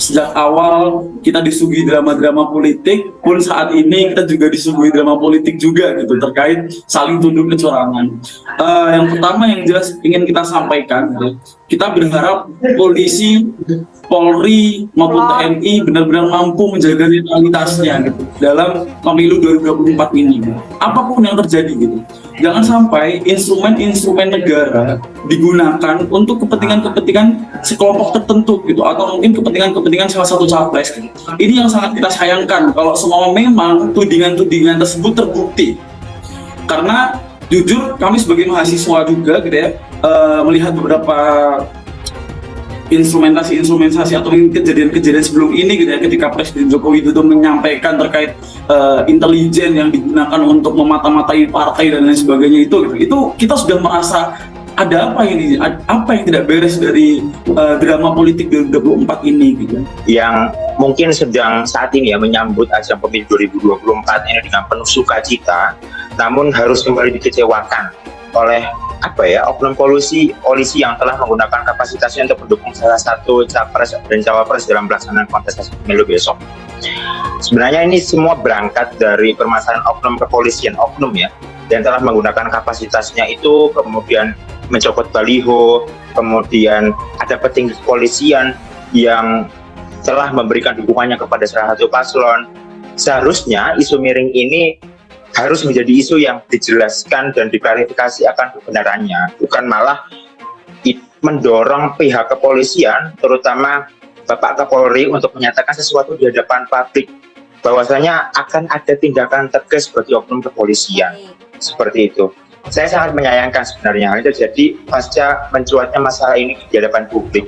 Sejak awal kita disuguhi drama-drama politik, pun saat ini kita juga disuguhi drama politik juga gitu terkait saling tuduh kecurangan. Yang pertama yang jelas ingin kita sampaikan, gitu, kita berharap polisi, Polri maupun TNI benar-benar mampu menjaga netralitasnya gitu dalam pemilu 2024 ini. Apapun yang terjadi gitu. Jangan sampai instrumen-instrumen negara digunakan untuk kepentingan-kepentingan sekelompok tertentu gitu, atau mungkin kepentingan-kepentingan salah satu capres gitu. Ini yang sangat kita sayangkan kalau semua memang tudingan-tudingan tersebut terbukti. Karena jujur kami sebagai mahasiswa juga gitu ya, melihat beberapa instrumentasi atau kejadian-kejadian sebelum ini gitu ya, ketika Presiden Joko Widodo menyampaikan terkait intelijen yang digunakan untuk memata-matai partai dan lain sebagainya, itu kita sudah merasa ada apa ini, apa yang tidak beres dari drama politik 2024 ini gitu. Yang mungkin sedang saat ini ya menyambut ajang pemilu 2024 ini dengan penuh sukacita, namun harus kembali dikecewakan oleh oknum polisi yang telah menggunakan kapasitasnya untuk mendukung salah satu capres dan cawapres dalam pelaksanaan kontestasi pemilu besok. Sebenarnya ini semua berangkat dari permasalahan oknum kepolisian, yang telah menggunakan kapasitasnya itu kemudian mencopot baliho, kemudian ada petinggi kepolisian yang telah memberikan dukungannya kepada salah satu paslon. Seharusnya isu miring ini harus menjadi isu yang dijelaskan dan diklarifikasi akan kebenarannya, bukan malah mendorong pihak kepolisian, terutama Bapak Kapolri, untuk menyatakan sesuatu di hadapan publik bahwasanya akan ada tindakan tegas bagi oknum kepolisian. Seperti itu. Saya sangat menyayangkan sebenarnya hal itu terjadi pasca mencuatnya masalah ini di hadapan publik.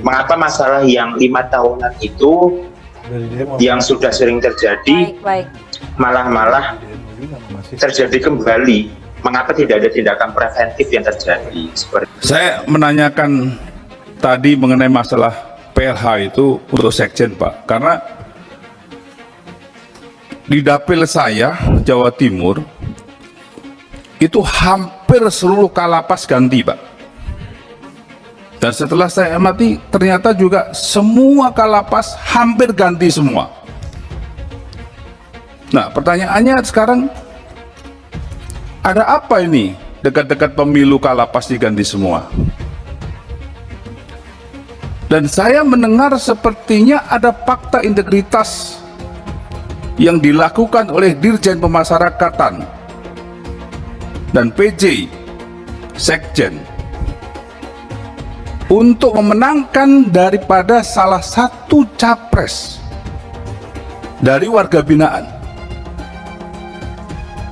Mengapa masalah yang 5 tahunan itu yang sudah sering terjadi malah terjadi kembali? Mengapa tidak ada tindakan preventif yang terjadi? Saya menanyakan tadi mengenai masalah PLH itu untuk Sekjen, Pak, karena di dapil saya Jawa Timur itu hampir seluruh kalapas ganti, Pak. Dan setelah saya amati ternyata juga semua kalapas hampir ganti semua. Nah, pertanyaannya sekarang, ada apa ini dekat-dekat pemilu kalapas diganti semua? Dan saya mendengar sepertinya ada fakta integritas yang dilakukan oleh Dirjen Pemasyarakatan dan PJ Sekjen untuk memenangkan daripada salah satu capres dari warga binaan.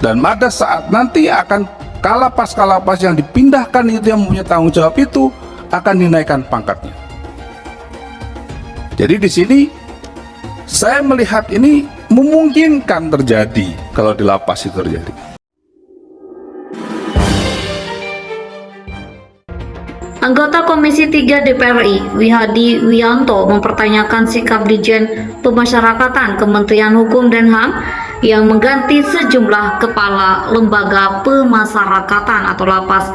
Dan pada saat nanti akan kalapas-kalapas yang dipindahkan itu yang punya tanggung jawab itu akan dinaikkan pangkatnya. Jadi di sini saya melihat ini memungkinkan terjadi kalau di lapas itu terjadi. Anggota Komisi 3 DPR RI, Wihadi Wianto, mempertanyakan sikap Ditjen Pemasyarakatan Kementerian Hukum dan HAM yang mengganti sejumlah kepala lembaga pemasyarakatan atau lapas.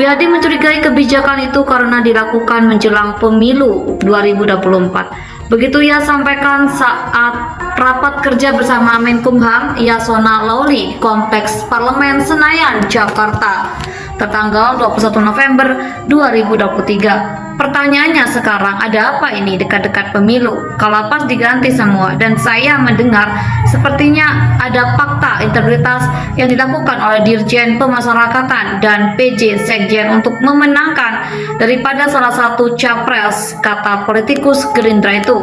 Wihadi mencurigai kebijakan itu karena dilakukan menjelang pemilu 2024. Begitu ia sampaikan saat rapat kerja bersama Menkumham Yasona Lauli Kompleks Parlemen Senayan, Jakarta, tertanggal 21 November 2023. Pertanyaannya sekarang, ada apa ini dekat-dekat pemilu? Kalapas diganti semua dan saya mendengar sepertinya ada fakta integritas yang dilakukan oleh Dirjen Pemasyarakatan dan PJ Sekjen untuk memenangkan daripada salah satu capres, kata politikus Gerindra itu.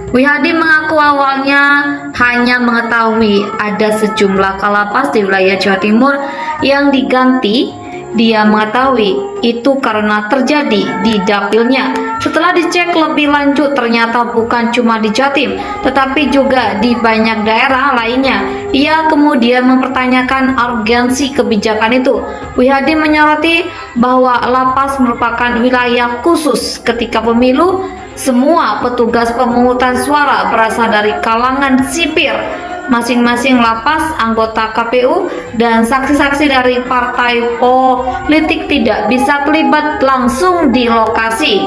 Wihadi mengaku awalnya hanya mengetahui ada sejumlah kalapas di wilayah Jawa Timur yang diganti. Dia mengetahui itu karena terjadi di dapilnya. Setelah dicek lebih lanjut, ternyata bukan cuma di Jatim, tetapi juga di banyak daerah lainnya. Ia kemudian mempertanyakan urgensi kebijakan itu. Wihadi menyoroti bahwa lapas merupakan wilayah khusus ketika pemilu. Semua petugas pemungutan suara berasal dari kalangan sipir. Masing-masing lapas, anggota KPU, dan saksi-saksi dari partai politik tidak bisa terlibat langsung di lokasi.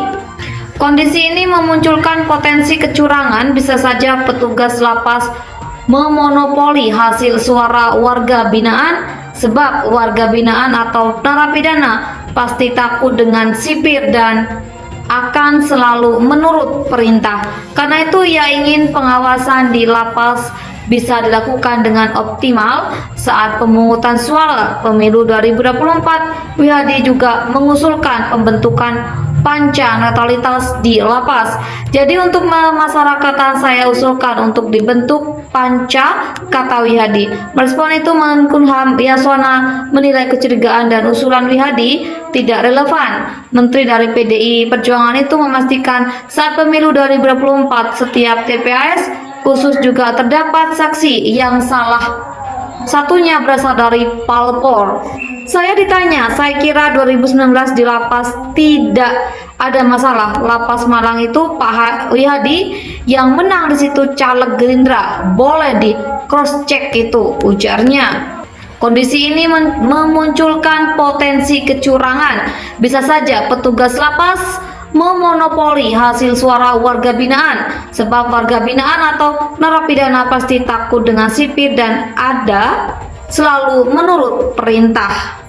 Kondisi ini memunculkan potensi kecurangan, bisa saja petugas lapas memonopoli hasil suara warga binaan, sebab warga binaan atau narapidana pasti takut dengan sipir dan akan selalu menurut perintah. Karena itu ia ingin pengawasan di lapas bisa dilakukan dengan optimal saat pemungutan suara pemilu 2024. Wihadi juga mengusulkan pembentukan panca netralitas di lapas. Jadi untuk pemasarakatan saya usulkan untuk dibentuk panca, kata Wihadi. Merespon itu Menkumham Yasona menilai kecurigaan dan usulan Wihadi tidak relevan. Menteri dari PDI Perjuangan itu memastikan saat pemilu 2024 setiap TPS khusus juga terdapat saksi yang salah satunya berasal dari Palpor. Saya ditanya, saya kira 2019 di lapas tidak ada masalah. Lapas Malang itu Pak Wihadi yang menang di situ caleg Gerindra, boleh di cross check itu, ujarnya. Kondisi ini memunculkan potensi kecurangan. Bisa saja petugas lapas memonopoli hasil suara warga binaan, sebab warga binaan atau narapidana pasti takut dengan sipir dan ada selalu menurut perintah.